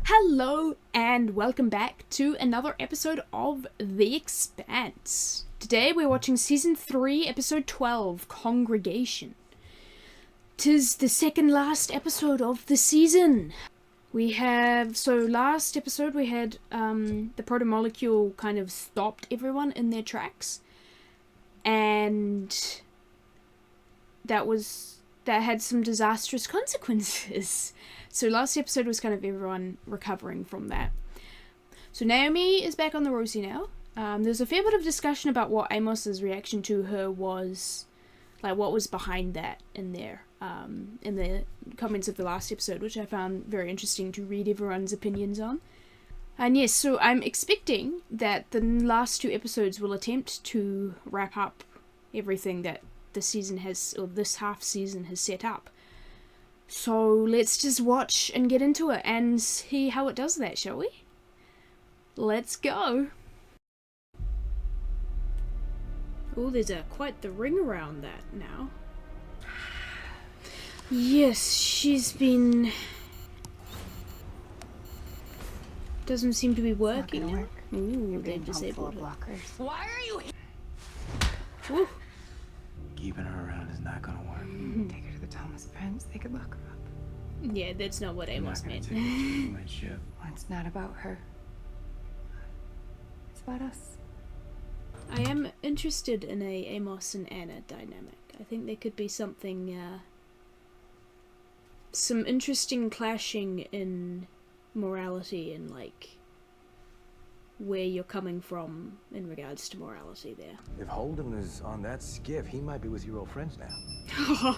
Hello and welcome back to another episode of The Expanse. Today we're watching Season 3, Episode 12, Congregation. 'Tis the second last episode of the season. Last episode we had the proto-molecule kind of stopped everyone in their tracks. And that had some disastrous consequences. So last episode was kind of everyone recovering from that. So Naomi is back on the Rosie now. There's a fair bit of discussion about what Amos's reaction to her was, like what was behind that in there, in the comments of the last episode, which I found very interesting to read everyone's opinions on. And yes, so I'm expecting that the last two episodes will attempt to wrap up everything that the season has, or this half season has set up. So let's just watch and get into it and see how it does that, shall we? Let's go! Oh, there's quite the ring around that now. Yes, she's been... Doesn't seem to be working now. Ooh, they've disabled it. Why are you here? Ooh. Keeping her around is not gonna work. Take her to the Thomas Prince. They could lock her up. Yeah, that's not what Amos meant. Well, it's not about her. It's about us. I am interested in a Amos and Anna dynamic. I think there could be something, some interesting clashing in morality and, like, where you're coming from in regards to morality there. If Holden is on that skiff, he might be with your old friends now.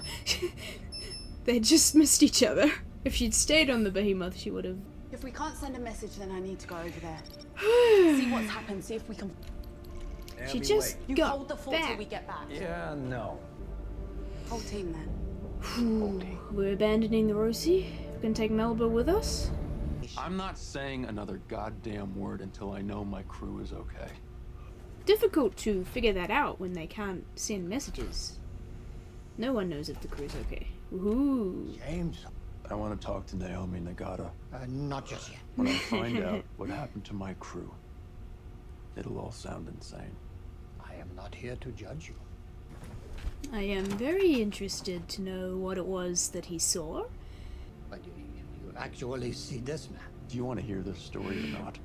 They just missed each other. If she'd stayed on the Behemoth, she would have... If we can't send a message, then I need to go over there. See what's happened, see if we can... She just You got hold the fort back. till we get back. Yeah, no. Whole team then. We're abandoning the Rosie. We can take Melba with us. I'm not saying another goddamn word until I know my crew is okay. Difficult to figure that out when they can't send messages. No one knows if the crew's okay. Ooh. James, I want to talk to Naomi and Nagata. not just yet. When I find out what happened to my crew, it'll all sound insane. I am not here to judge you. I am very interested to know what it was that he saw. But you actually see this man. Do you want to hear this story or not?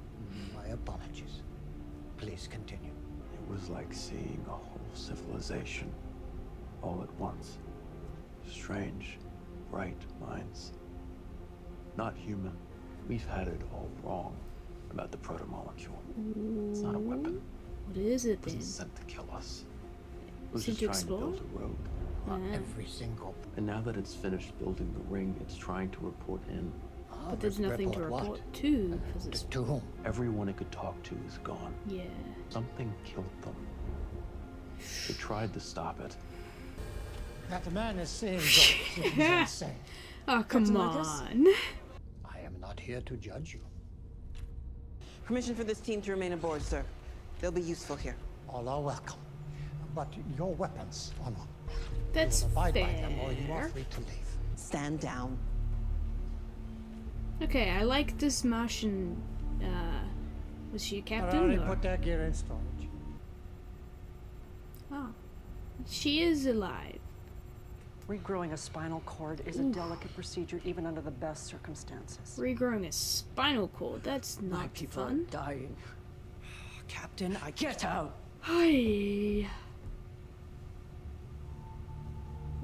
My apologies. Please continue. It was like seeing a whole civilization all at once. Strange, bright minds. Not human. We've had it all wrong about the proto-molecule. It's not a weapon. What is it It then? wasn't sent to kill us. It was Sent just to trying to explore? build a road. Every single... And now that it's finished building the ring, it's trying to report in. But there's nothing to report what? to, because it's... To whom? Everyone it could talk to is gone. Yeah. Something killed them. They tried to stop it. That man is saying he's insane. Oh, come on. I am not here to judge you. Permission for this team to remain aboard, sir. They'll be useful here. All are welcome. But your weapons, Honor. That's You will abide by them or you are fair. free to leave. Stand down. Okay, I like this Martian, was she a captain? Or... their gear in storage. Oh. She is alive. Regrowing a spinal cord is a delicate procedure even under the best circumstances. Regrowing a spinal cord, that's My not people fun. are dying. Captain, I get out. Hi.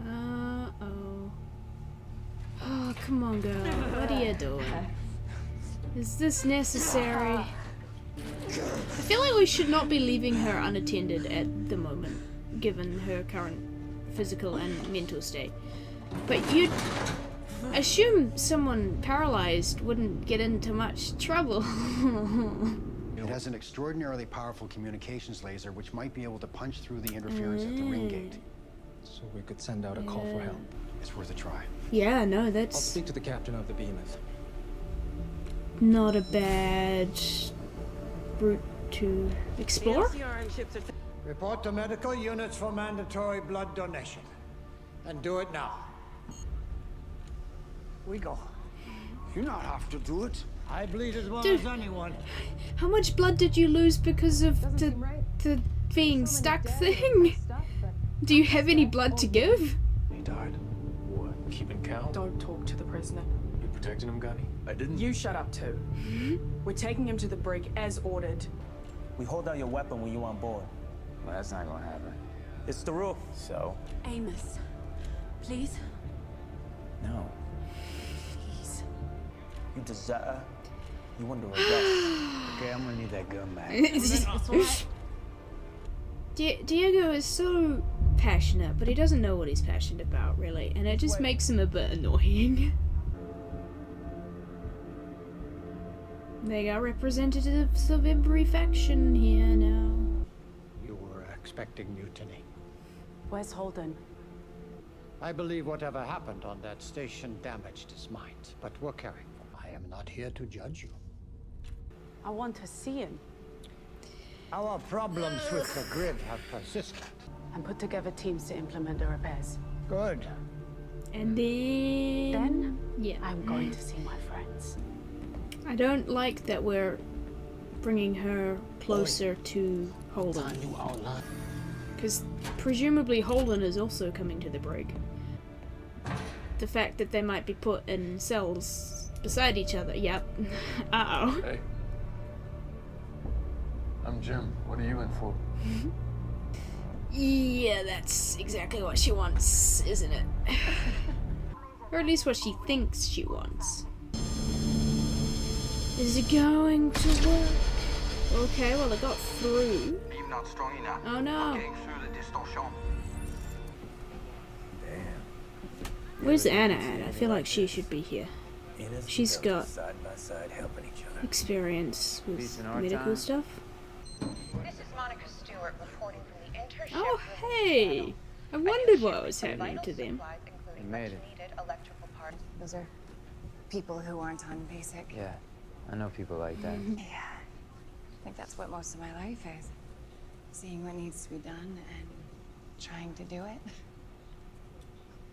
Uh-oh. Oh, come on, girl. What are you doing? Is this necessary? I feel like we should not be leaving her unattended at the moment, given her current physical and mental state. But you'd assume someone paralyzed wouldn't get into much trouble. It has an extraordinarily powerful communications laser which might be able to punch through the interference at the ring gate. So we could send out a call for help. It's worth a try. Yeah, no, I'll that's speak to the captain of the Behemoth. not a bad route to explore. MCRN ships are... Report to medical units for mandatory blood donation. And do it now. We go. You not have to do it. I bleed as well Dude. as anyone. How much blood did you lose because of the being stuck thing? Do you have any blood to give? He died. What? Keeping count? Don't talk to the prisoner. You protecting him, Gunny? I didn't. You shut up too. We're taking him to the brig as ordered. We hold down your weapon when you're on board. Well, that's not gonna happen. It's the rule. So? Amos, please. No. Please. You deserter. You under arrest. Okay, I'm gonna need that gun back. Diego is so passionate, but he doesn't know what he's passionate about, really, and it just makes him a bit annoying. They got representatives of every faction here now. You were expecting mutiny. Where's Holden? I believe whatever happened on that station damaged his mind, but we're caring for him. I am not here to judge you. I want to see him. Our problems with the grid have persisted. And put together teams to implement the repairs. Good. And then... yeah. I'm going to see my friends. I don't like that we're bringing her closer to Holden. Because presumably Holden is also coming to the brig. The fact that they might be put in cells beside each other. Yep. Uh-oh. Hey. I'm Jim. What are you in for? Yeah, that's exactly what she wants, isn't it? Or at least what she thinks she wants. Is it going to work? Okay, well it got through. Beam not strong enough. Oh no. Getting through the distortion. Damn. Where's Anna at? I feel like she should be here. She's got side by side helping each other. experience with medical stuff. This is Monica Stewart reporting from the internship. Oh, hey! I wondered what was happening to them. You made it. Those are people who aren't on basic. Yeah, I know people like that. Yeah. I think that's what most of my life is. Seeing what needs to be done and trying to do it.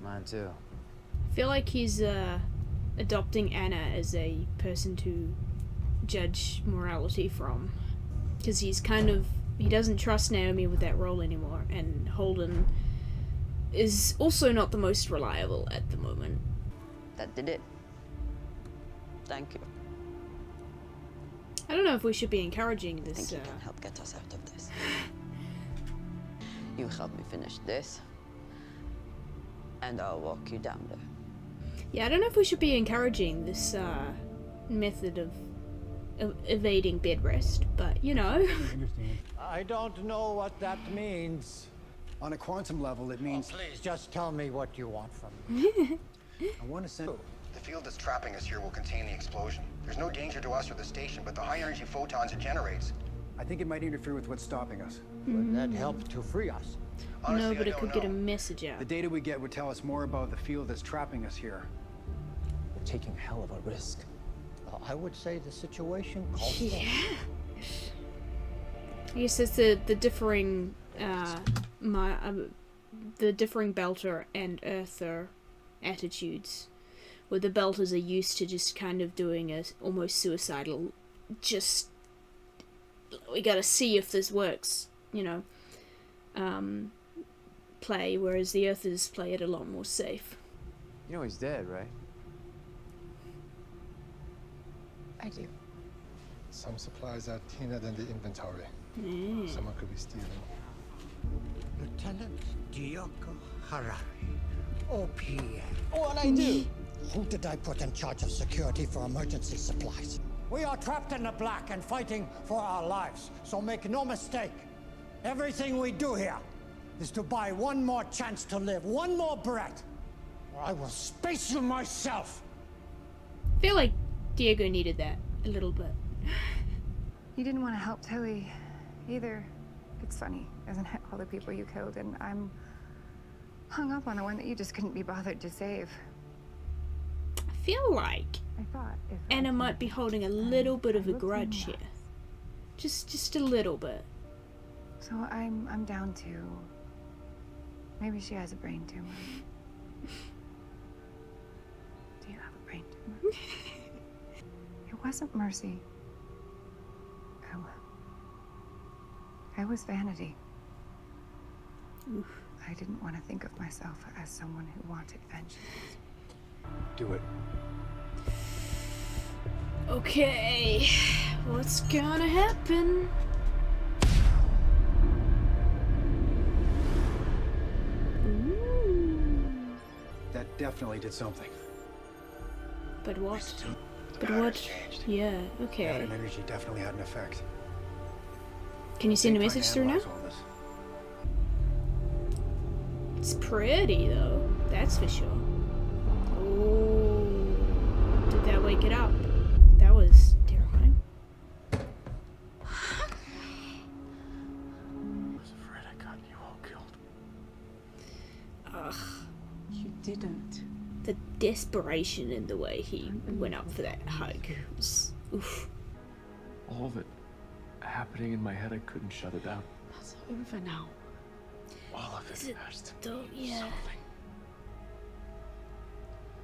Mine too. I feel like he's adopting Anna as a person to judge morality from. Because he's kind of... he doesn't trust Naomi with that role anymore, and Holden is also not the most reliable at the moment. That did it. Thank you. I don't know if we should be encouraging this. I think you can help get us out of this. You help me finish this, and I'll walk you down there. Yeah, I don't know if we should be encouraging this method of evading bed rest, but you know. I don't know what that means. On a quantum level, it means... Oh, please, just tell me what you want from me. I want to send... The field that's trapping us here will contain the explosion. There's no danger to us or the station, but the high-energy photons it generates. I think it might interfere with what's stopping us. Would that help to free us? Honestly, no, but I it could get a message out. The data we get would tell us more about the field that's trapping us here. We're taking a hell of a risk. I would say the situation calls for it. I guess it's the differing the differing Belter and Earther attitudes, where the Belters are used to just kind of doing a almost suicidal, just we gotta see if this works, you know, play, whereas the Earthers play it a lot more safe. You know he's dead, right? I do. Some supplies are thinner than the inventory. Someone could be stealing. Lieutenant Dioko Harari, OPM. Oh, and I do. Who did I put in charge of security for emergency supplies? We are trapped in the black and fighting for our lives, so make no mistake. Everything we do here is to buy one more chance to live, one more breath, or I will space you myself. I feel like Diego needed that a little bit. You didn't want to help Tilly either. It's funny, isn't it? All the people you killed, and I'm hung up on the one that you just couldn't be bothered to save. I feel like Anna might be holding a little bit of a grudge here. Just a little bit. So I'm down to... maybe she has a brain tumor. Do you have a brain tumor? It wasn't mercy. I was vanity. Oof. I didn't want to think of myself as someone who wanted vengeance. Do it. Okay, what's gonna happen? Ooh. That definitely did something. But what? But what? Yeah, okay. That energy definitely had an effect. Can you send a message through now? It's pretty though, that's for sure. Oh, did that wake it up? That was terrifying. I was afraid I got you all killed. Ugh. You didn't. The desperation in the way he went up for that hug was oof. All of it happening in my head, I couldn't shut it down. That's over now. All of it has to be yeah. something.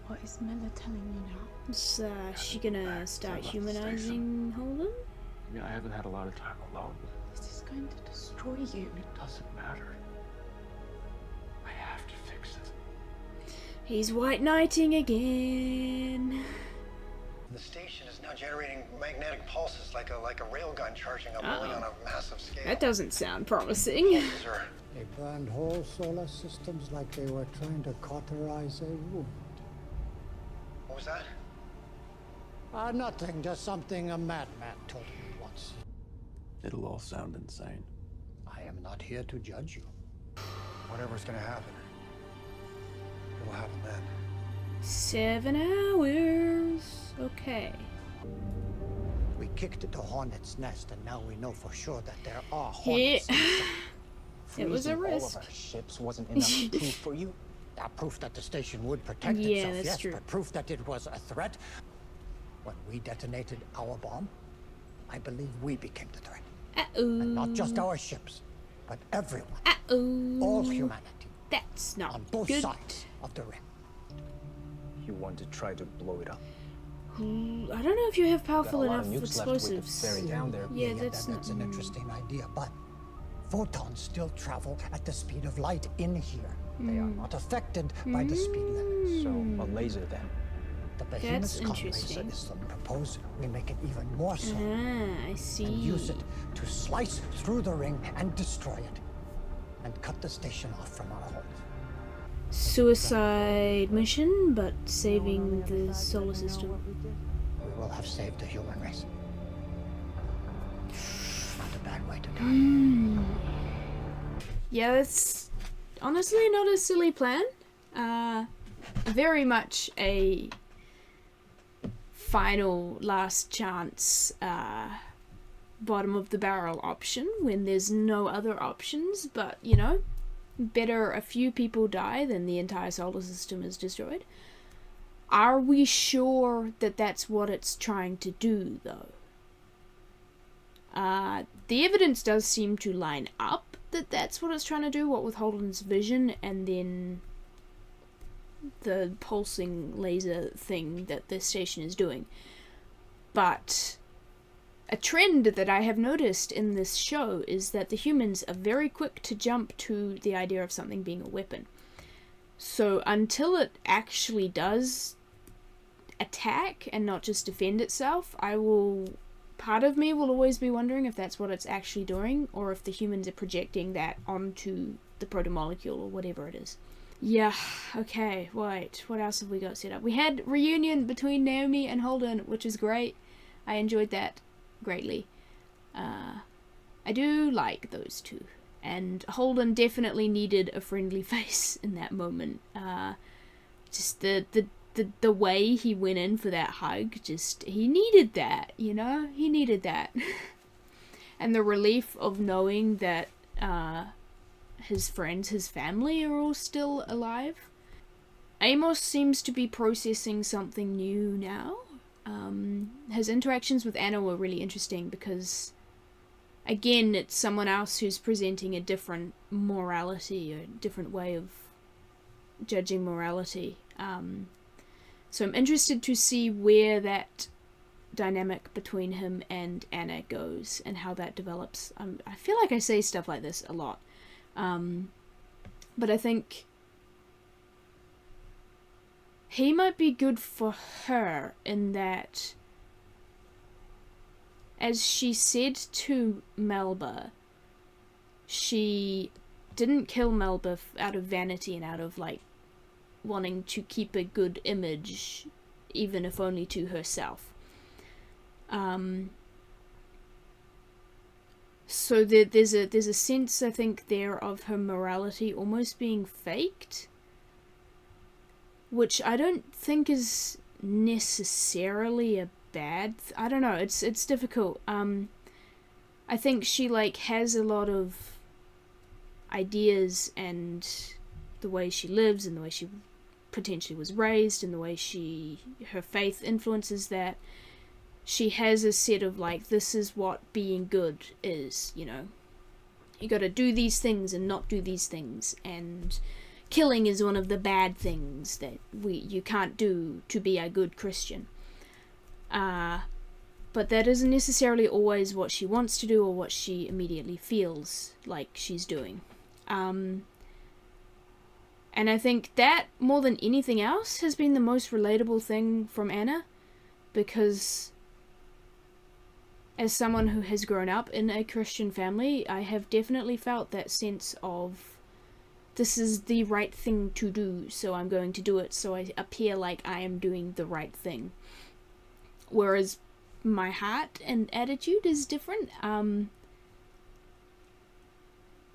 What is Miller telling you now? Is she gonna start humanizing Holden? I mean, I haven't had a lot of time alone. This is going to destroy you. It doesn't matter. I have to fix it. He's white knighting again. The station is now generating magnetic pulses like a railgun charging a bully on a massive scale. That doesn't sound promising. They burned whole solar systems like they were trying to cauterize a wound. What was that? Nothing, just something a madman told me once. It'll all sound insane. I am not here to judge you. Whatever's gonna happen, it'll happen then. 7 hours. Okay. We kicked the hornet's nest, and now we know for sure that there are hornets inside. It was a Freezing risk. all of our ships wasn't enough proof for you. Proof that the station would protect Yeah, itself, that's yes, true. but proof that it was a threat. When we detonated our bomb, I believe we became the threat. And not just our ships, but everyone. All humanity. That's not on both good. sides of the rim. You want to try to blow it up. I don't know if you have powerful Got a lot enough of nukes left with the explosives. ferry down there. Yeah, that's not. That's an interesting idea, but photons still travel at the speed of light in here. They are not affected by the speed limit. So a laser then. The That's behemoth's laser interesting. is the propose we make it even more so. I see. And use it to slice through the ring and destroy it. And cut the station off from our homes. Suicide mission, but saving the solar system. We will have saved the human race. Not a bad way to die. Yeah, that's honestly not a silly plan. Very much a final last chance bottom of the barrel option when there's no other options, but you know, better a few people die than the entire solar system is destroyed. Are we sure that that's what it's trying to do though? The evidence does seem to line up that that's what it's trying to do, what with Holden's vision and then the pulsing laser thing that the station is doing. But a trend that I have noticed in this show is that the humans are very quick to jump to the idea of something being a weapon. So until it actually does attack and not just defend itself, part of me will always be wondering if that's what it's actually doing, or if the humans are projecting that onto the protomolecule or whatever it is. Yeah, okay, wait, what else have we got set up? We had reunion between Naomi and Holden, which is great. I enjoyed that greatly. I do like those two. And Holden definitely needed a friendly face in that moment. Just the way he went in for that hug, he needed that, you know? He needed that. And the relief of knowing that his friends, his family are all still alive. Amos seems to be processing something new now. His interactions with Anna were really interesting because, again, it's someone else who's presenting a different morality, a different way of judging morality. So I'm interested to see where that dynamic between him and Anna goes and how that develops. I feel like I say stuff like this a lot. But I think he might be good for her in that, as she said to Melba, she didn't kill Melba out of vanity and out of, like, wanting to keep a good image, even if only to herself. So there's a sense, I think, there of her morality almost being faked, which I don't think is necessarily a bad I don't know, it's difficult. I think she, like, has a lot of ideas, and the way she lives and the way she potentially was raised and the way her faith influences that. She has a set of, like, this is what being good is, you know. You gotta do these things and not do these things, and killing is one of the bad things that you can't do to be a good Christian. But that isn't necessarily always what she wants to do or what she immediately feels like she's doing. And I think that, more than anything else, has been the most relatable thing from Anna, because as someone who has grown up in a Christian family, I have definitely felt that sense of, this is the right thing to do, so I'm going to do it, so I appear like I am doing the right thing. Whereas my heart and attitude is different.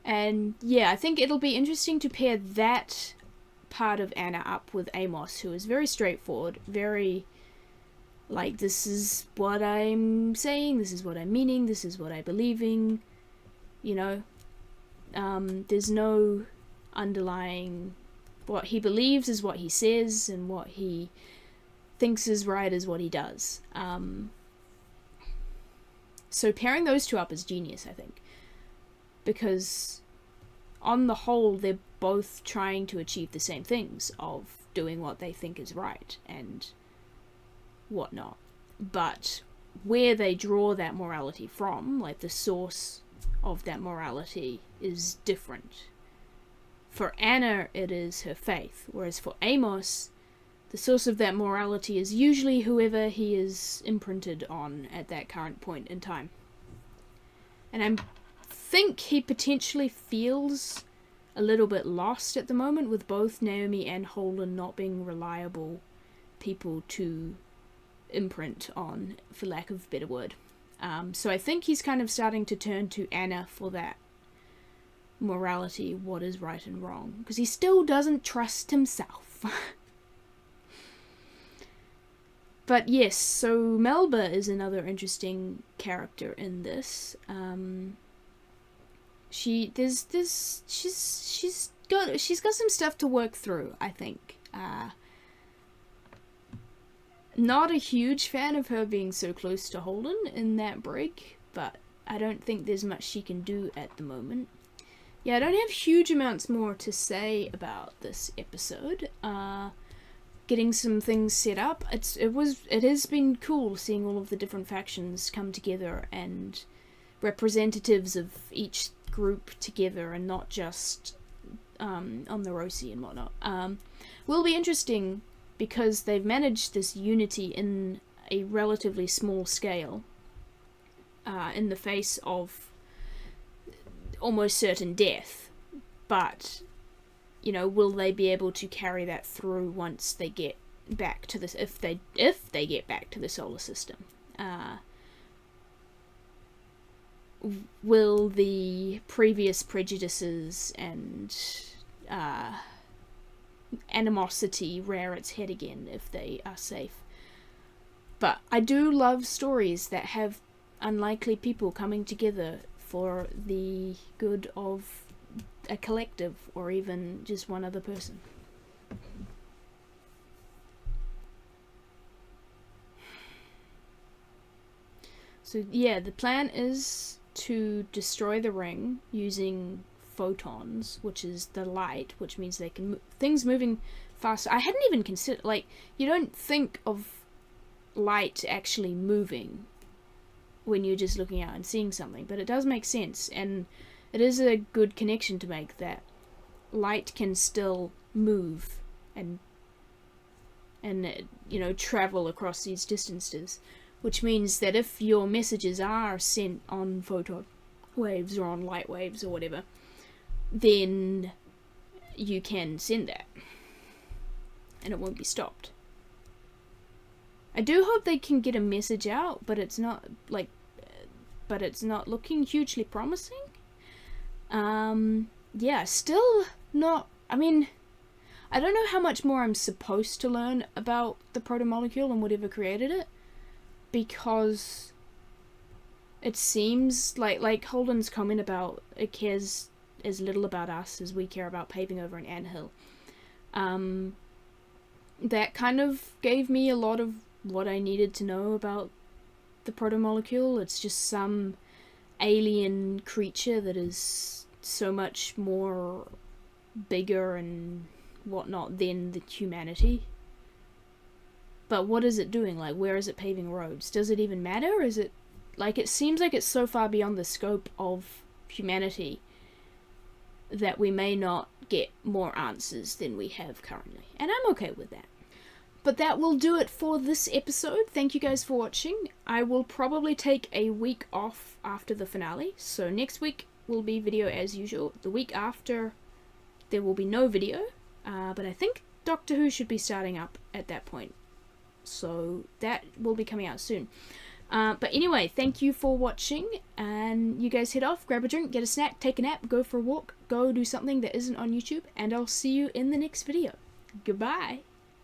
And yeah, I think it'll be interesting to pair that part of Anna up with Amos, who is very straightforward, very, like, this is what I'm saying, this is what I'm meaning, this is what I believing, you know. There's no underlying, what he believes is what he says, and what he thinks is right is what he does. So pairing those two up is genius, I think, because on the whole they're both trying to achieve the same things of doing what they think is right and whatnot, but where they draw that morality from, like the source of that morality, is different. For Anna it is her faith, whereas for Amos the source of that morality is usually whoever he is imprinted on at that current point in time. And I think he potentially feels a little bit lost at the moment, with both Naomi and Holden not being reliable people to imprint on, for lack of a better word. So I think he's kind of starting to turn to Anna for that morality, what is right and wrong, because he still doesn't trust himself. But yes, so Melba is another interesting character in this. She's got some stuff to work through, I think. Not a huge fan of her being so close to Holden in that break, but I don't think there's much she can do at the moment. Yeah, I don't have huge amounts more to say about this episode. Getting some things set up. It has been cool seeing all of the different factions come together and representatives of each group together, and not just on the Rosie and whatnot. Will be interesting because they've managed this unity in a relatively small scale, in the face of almost certain death, but you know, will they be able to carry that through once they get back to this, if they get back to the solar system? Will the previous prejudices and animosity rear its head again if they are safe? But I do love stories that have unlikely people coming together for the good of a collective, or even just one other person. So yeah, the plan is to destroy the ring using photons, which is the light, which means they can things moving faster. I hadn't even considered, like, you don't think of light actually moving when you're just looking out and seeing something, but it does make sense, and it is a good connection to make, that light can still move and you know, travel across these distances, which means that if your messages are sent on photon waves or on light waves or whatever, then you can send that and it won't be stopped. I do hope they can get a message out, but it's not looking hugely promising. Yeah, still not, I mean, I don't know how much more I'm supposed to learn about the protomolecule and whatever created it, because it seems like Holden's comment about it cares as little about us as we care about paving over an anthill. That kind of gave me a lot of what I needed to know about the protomolecule. It's just some alien creature that is so much more bigger and whatnot than the humanity. But what is it doing? Like, where is it paving roads? Does it even matter? Is it, like, it seems like it's so far beyond the scope of humanity that we may not get more answers than we have currently. And I'm okay with that. But that will do it for this episode. Thank you guys for watching. I will probably take a week off after the finale. So next week will be video as usual. The week after, there will be no video. But I think Doctor Who should be starting up at that point. So that will be coming out soon. But anyway, thank you for watching. And you guys head off, grab a drink, get a snack, take a nap, go for a walk, go do something that isn't on YouTube. And I'll see you in the next video. Goodbye.